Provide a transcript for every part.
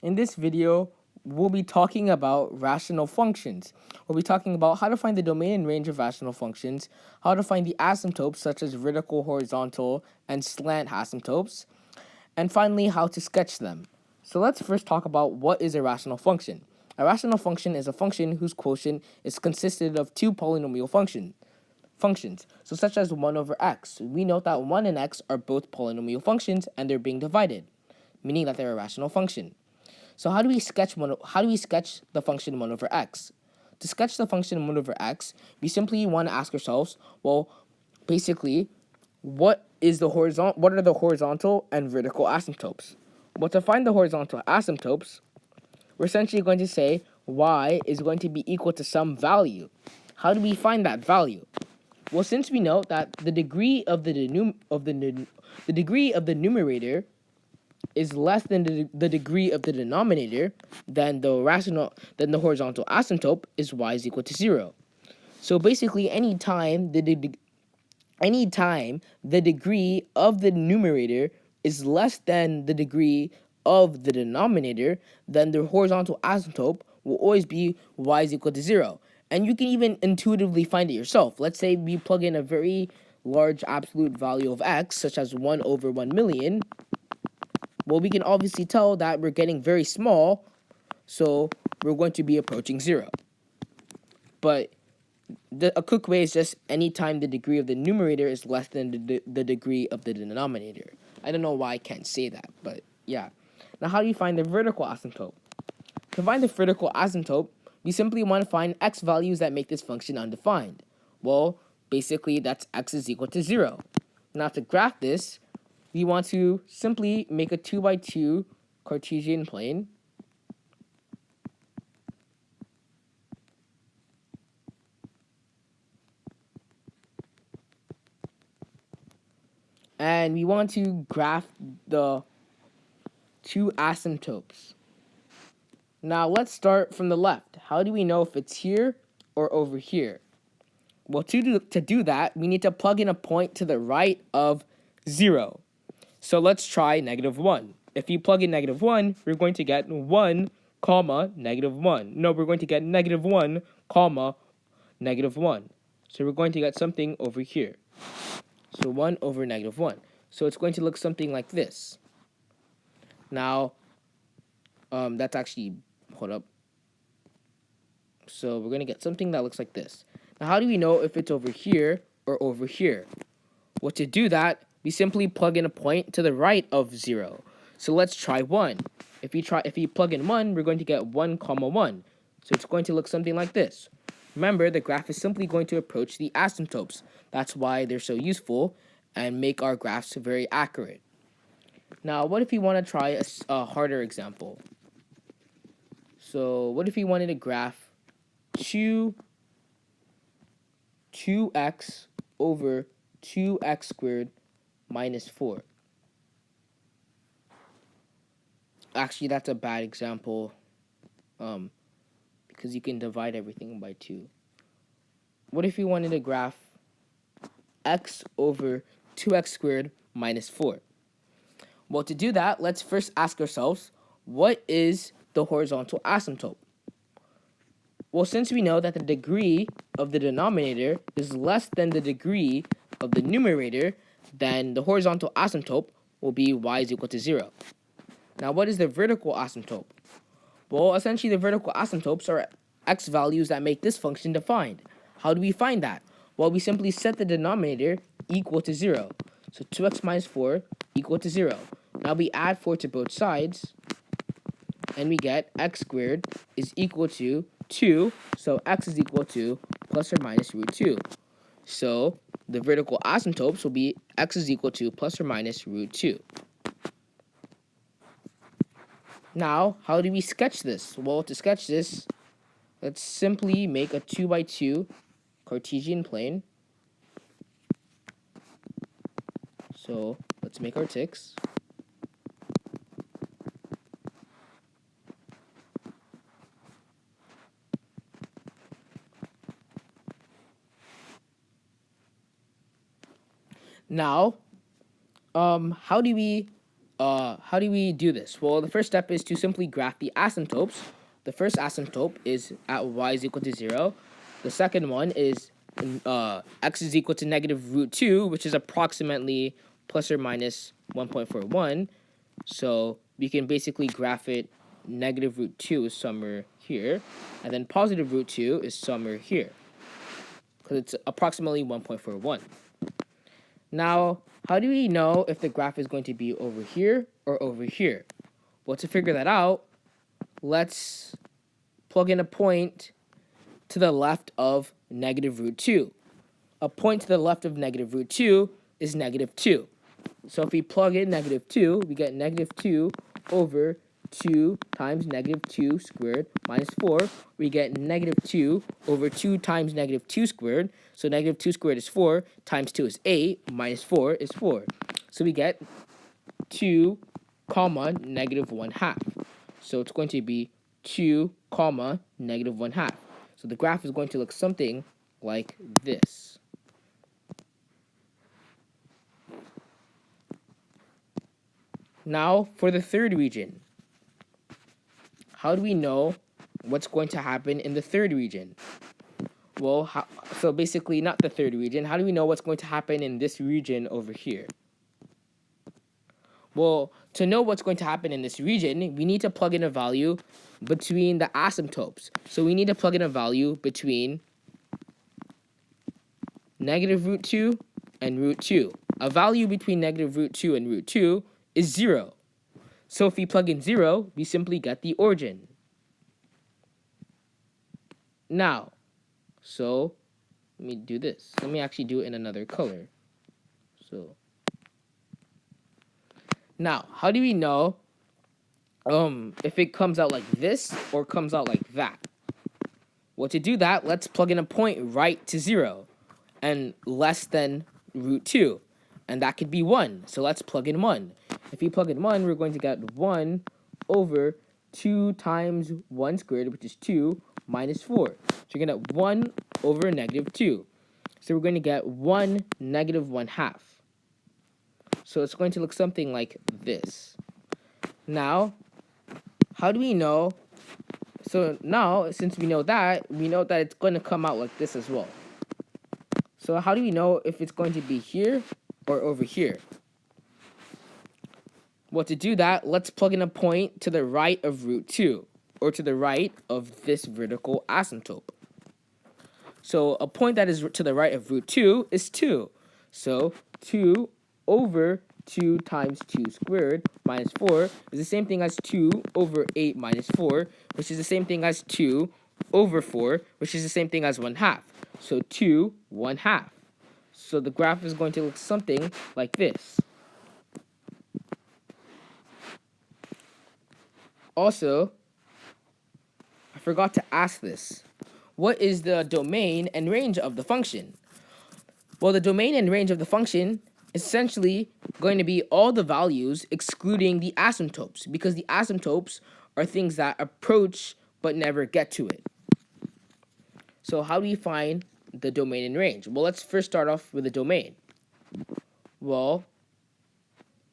In this video, we'll be talking about rational functions. We'll be talking about how to find the domain and range of rational functions, how to find the asymptotes such as vertical, horizontal, and slant asymptotes, and finally how to sketch them. So let's first talk about what is a rational function. A rational function is a function whose quotient is consisted of two polynomial functions, so such as 1 over x. We note that 1 and x are both polynomial functions and they're being divided, meaning that they're a rational function. So how do we sketch the function 1 over x? To sketch the function 1 over x, we simply want to ask ourselves, well, basically, what are the horizontal and vertical asymptotes? Well, to find the horizontal asymptotes, we're essentially going to say y is going to be equal to some value. How do we find that value? Well, since we know that the degree of the numerator is less than the degree of the denominator, then the horizontal asymptote is y is equal to 0. So basically, anytime the degree of the numerator is less than the degree of the denominator, then the horizontal asymptote will always be y is equal to 0. And you can even intuitively find it yourself. Let's say we plug in a very large absolute value of x, such as 1 over 1 million. Well, we can obviously tell that we're getting very small, so we're going to be approaching 0. But a quick way is just anytime the degree of the numerator is less than the degree of the denominator. I don't know why I can't say that, but yeah. Now, how do you find the vertical asymptote? To find the vertical asymptote, we simply want to find x values that make this function undefined. Well, basically, that's x is equal to 0. Now, to graph this, we want to simply make a 2x2 Cartesian plane. And we want to graph the two asymptotes. Now, let's start from the left. How do we know if it's here or over here? Well, to do that, we need to plug in a point to the right of 0. So let's try -1. If you plug in -1, we're going to get 1, comma, -1. No, we're going to get -1, comma, -1. So we're going to get something over here. So 1 over -1. So it's going to look something like this. Now, that's actually, hold up. So we're going to get something that looks like this. Now, how do we know if it's over here or over here? Well, to do that, we simply plug in a point to the right of 0. So let's try 1. If you plug in 1, we're going to get 1, comma 1. So it's going to look something like this. Remember, the graph is simply going to approach the asymptotes. That's why they're so useful and make our graphs very accurate. Now, what if we want to try a harder example? So what if we wanted to graph 2x over 2x squared minus 4? Actually, that's a bad example because you can divide everything by 2. What if we wanted to graph x over 2x squared minus 4? Well, to do that, let's first ask ourselves, what is the horizontal asymptote? Well, since we know that the degree of the denominator is less than the degree of the numerator, then the horizontal asymptote will be y is equal to 0. Now, what is the vertical asymptote? Well, essentially, the vertical asymptotes are x values that make this function defined. How do we find that? Well, we simply set the denominator equal to 0. So 2x minus 4 equal to 0. Now we add 4 to both sides, and we get x squared is equal to 2. So x is equal to plus or minus root 2. So the vertical asymptotes will be x is equal to plus or minus root 2. Now, how do we sketch this? Well, to sketch this, let's simply make a 2x2 Cartesian plane. So let's make our ticks. Now, how do we how do we do this? Well, the first step is to simply graph the asymptotes. The first asymptote is at y is equal to 0. The second one is x is equal to negative root 2, which is approximately plus or minus 1.41. So we can basically graph it. Negative root 2 is somewhere here, and then positive root 2 is somewhere here, because it's approximately 1.41. Now, how do we know if the graph is going to be over here or over here? Well, to figure that out, let's plug in a point to the left of negative root 2. A point to the left of negative root 2 is negative 2. So if we plug in negative 2, we get negative 2 over 2 times negative 2 squared minus 4. We get negative 2 over 2 times negative 2 squared. So negative 2 squared is 4, times 2 is 8, minus 4 is 4. So we get 2 comma negative 1 half. So it's going to be 2 comma negative 1 half. So the graph is going to look something like this. Now for the third region. How do we know what's going to happen in the third region? Well, so basically not the third region. How do we know what's going to happen in this region over here? Well, to know what's going to happen in this region, we need to plug in a value between the asymptotes. So we need to plug in a value between negative root 2 and root 2. A value between negative root 2 and root 2 is 0. So if we plug in 0, we simply get the origin. Now, so let me do this. Let me actually do it in another color. So now, how do we know if it comes out like this or comes out like that? Well, to do that, let's plug in a point right to 0 and less than root 2. And that could be 1. So let's plug in 1. If we plug in 1, we're going to get 1 over 2 times 1 squared, which is 2, minus 4. So you're going to get 1 over negative 2. So we're going to get 1 negative 1 half. So it's going to look something like this. Now, how do we know? So now, since we know that it's going to come out like this as well. So how do we know if it's going to be here or over here? Well, to do that, let's plug in a point to the right of root 2, or to the right of this vertical asymptote. So a point that is to the right of root 2 is 2. So 2 over 2 times 2 squared minus 4 is the same thing as 2 over 8 minus 4, which is the same thing as 2 over 4, which is the same thing as 1 half. So 2, 1 half. So the graph is going to look something like this. Also, I forgot to ask this. What is the domain and range of the function? Well, the domain and range of the function is essentially going to be all the values excluding the asymptotes, because the asymptotes are things that approach but never get to it. So how do you find the domain and range? Well, let's first start off with the domain. Well,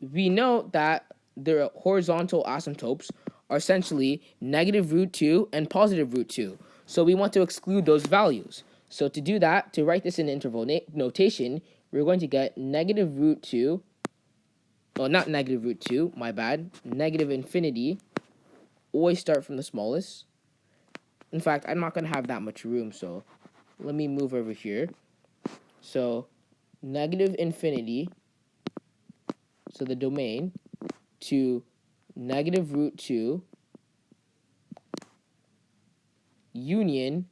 we know that the horizontal asymptotes are essentially negative root 2 and positive root 2. So we want to exclude those values. So to do that, to write this in interval notation, we're going to get negative root 2, well, not negative root 2, my bad, negative infinity. Always start from the smallest. In fact, I'm not going to have that much room, so let me move over here. So negative infinity, so the domain, to negative root 2 union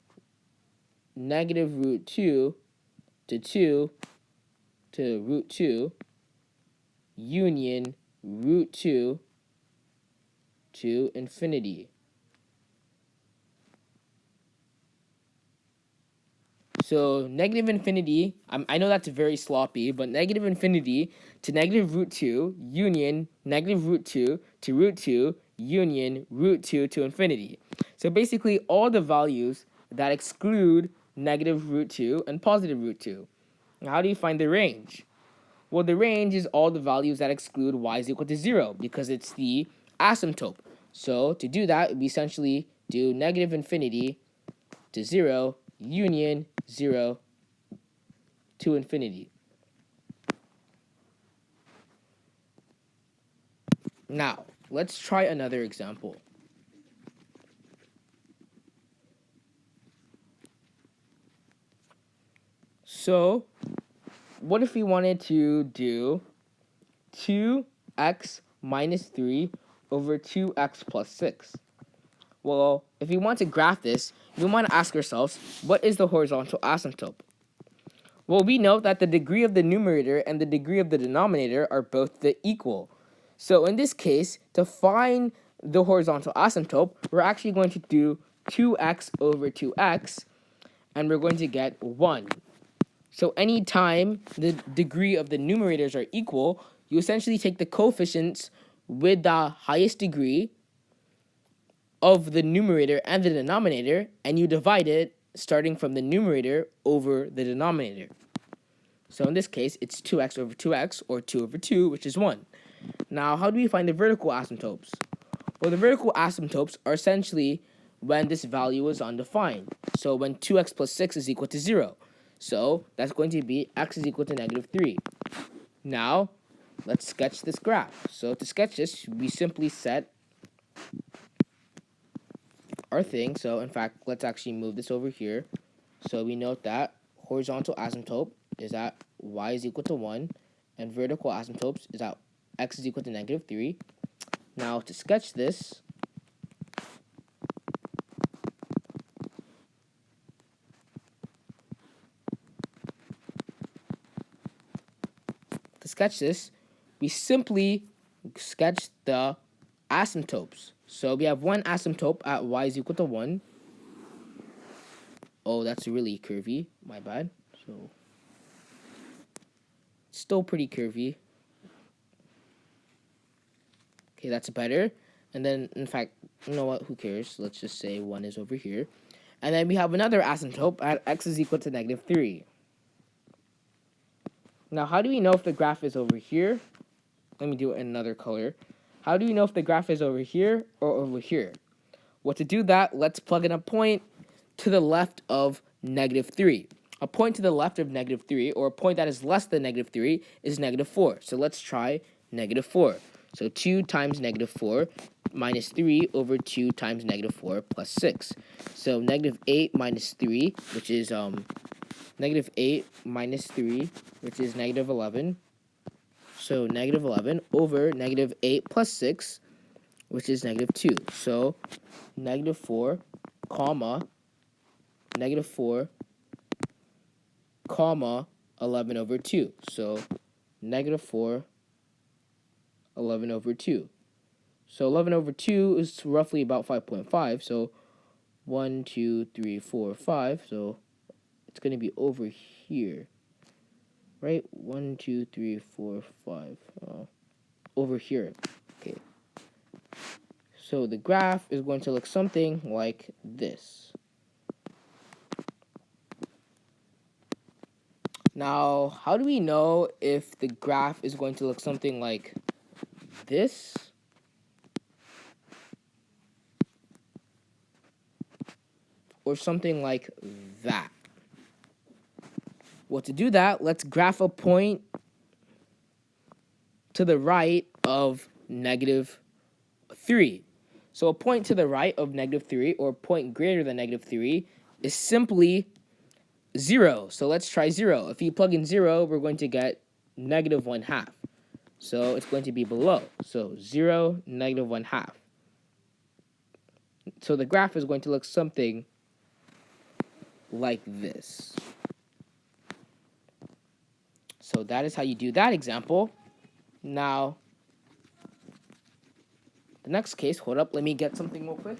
negative root 2 to 2 to root 2 union root 2 to infinity. So negative infinity, I know that's very sloppy, but negative infinity to negative root 2 union negative root 2 to root 2 union root 2 to infinity. So basically all the values that exclude negative root 2 and positive root 2. Now, how do you find the range? Well, the range is all the values that exclude y is equal to 0 because it's the asymptote. So to do that, we essentially do negative infinity to 0, union 0 to infinity. Now, let's try another example. So, what if we wanted to do 2x minus 3 over 2x plus 6? Well, if we want to graph this, we want to ask ourselves, what is the horizontal asymptote? Well, we know that the degree of the numerator and the degree of the denominator are both equal. So in this case, to find the horizontal asymptote, we're actually going to do 2x over 2x, and we're going to get 1. So anytime the degree of the numerators are equal, you essentially take the coefficients with the highest degree of the numerator and the denominator, and you divide it starting from the numerator over the denominator. So in this case, it's 2x over 2x, or 2 over 2, which is 1. Now, how do we find the vertical asymptotes? Well, the vertical asymptotes are essentially when this value is undefined. So when 2x plus 6 is equal to 0. So that's going to be x is equal to negative 3. Now, let's sketch this graph. So to sketch this, we simply set our thing. So in fact, let's actually move this over here. So we note that horizontal asymptote is at y is equal to 1, and vertical asymptotes is at x is equal to negative 3. Now to sketch this, we simply sketch the asymptotes. So we have one asymptote at y is equal to 1. Oh, that's really curvy. My bad. So still pretty curvy. Okay, that's better. And then, in fact, you know what? Who cares? Let's just say 1 is over here. And then we have another asymptote at x is equal to negative 3. Now, how do we know if the graph is over here? Let me do it in another color. How do we know if the graph is over here or over here? Well, to do that, let's plug in a point to the left of negative 3. A point to the left of negative 3, or a point that is less than negative 3, is negative 4. So let's try negative 4. So 2 times negative 4 minus 3 over 2 times negative 4 plus 6. So negative 8 minus 3, which is negative 8 minus 3, which is negative 11. So negative 11 over negative 8 plus 6, which is negative 2. So negative 4, comma, negative 4, comma, 11 over 2. So negative 4, 11 over 2. So 11 over 2 is roughly about 5.5. So 1, 2, 3, 4, 5. So it's going to be over here. Right? 1, 2, 3, 4, 5. Over here. Okay. So the graph is going to look something like this. Now, how do we know if the graph is going to look something like this? Or something like that? Well, to do that, let's graph a point to the right of negative 3. So a point to the right of negative 3, or a point greater than negative 3, is simply 0. So let's try 0. If you plug in 0, we're going to get negative 1/2. So it's going to be below. So 0, negative 1/2. So the graph is going to look something like this. So that is how you do that example. Now, the next case, hold up, let me get something real quick.